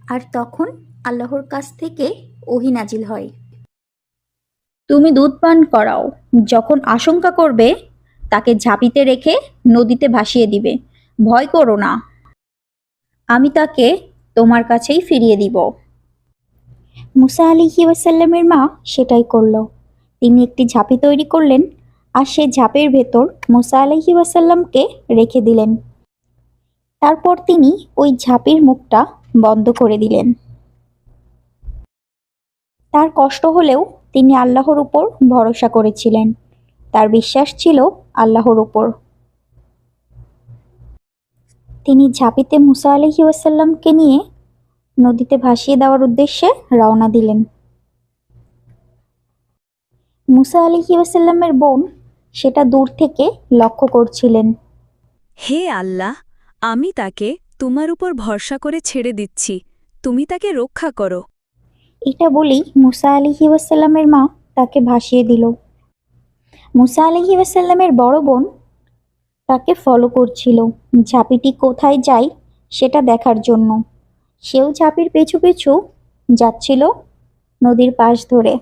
আর তখন আল্লাহর কাছ থেকে ওহী নাজিল হয়। তুমি দুধ পান করাও, যখন আশঙ্কা করবে তাকে ঝাঁপিতে রেখে নদীতে ভাসিয়ে দিবে। ভয় করো না, আমি তাকে তোমার কাছেই ফিরিয়ে দিব। মুসা আলাইহি ওয়াসাল্লামের মা সেটাই করল। তিনি একটি ঝাঁপি তৈরি করলেন আর সে ঝাঁপের ভেতর মুসা আলাইহি ওয়াসাল্লামকে রেখে দিলেন। তারপর তিনি ওই ঝাঁপির মুখটা বন্ধ করে দিলেন। তার কষ্ট হলেও তিনি আল্লাহর উপর ভরসা করেছিলেন। তার বিশ্বাস ছিল আল্লাহর উপর। তিনি ঝাঁপিতে মুসা আলাইহি ওয়াসাল্লামকে নিয়ে নদীতে ভাসিয়ে দেওয়ার উদ্দেশ্যে রওনা দিলেন। মুসা আলাইহি ওয়াসাল্লামের বোন সেটা দূর থেকে লক্ষ্য করছিলেন। হে আল্লাহ, আমি তাকে তোমার উপর ভরসা করে ছেড়ে দিচ্ছি, তুমি তাকে রক্ষা করো। এটা বলেই মুসা আলাইহি ওয়াসাল্লামের মা তাকে ভাসিয়ে দিল। মুসা আলাইহি ওয়াসাল্লামের বড় বোন তাকে ফলো করছিল, ঝাঁপিটি কোথায় যায় সেটা দেখার জন্য। সেও ঝাঁপির পেছু পেছু যাচ্ছিল নদীর পাশ ধরে।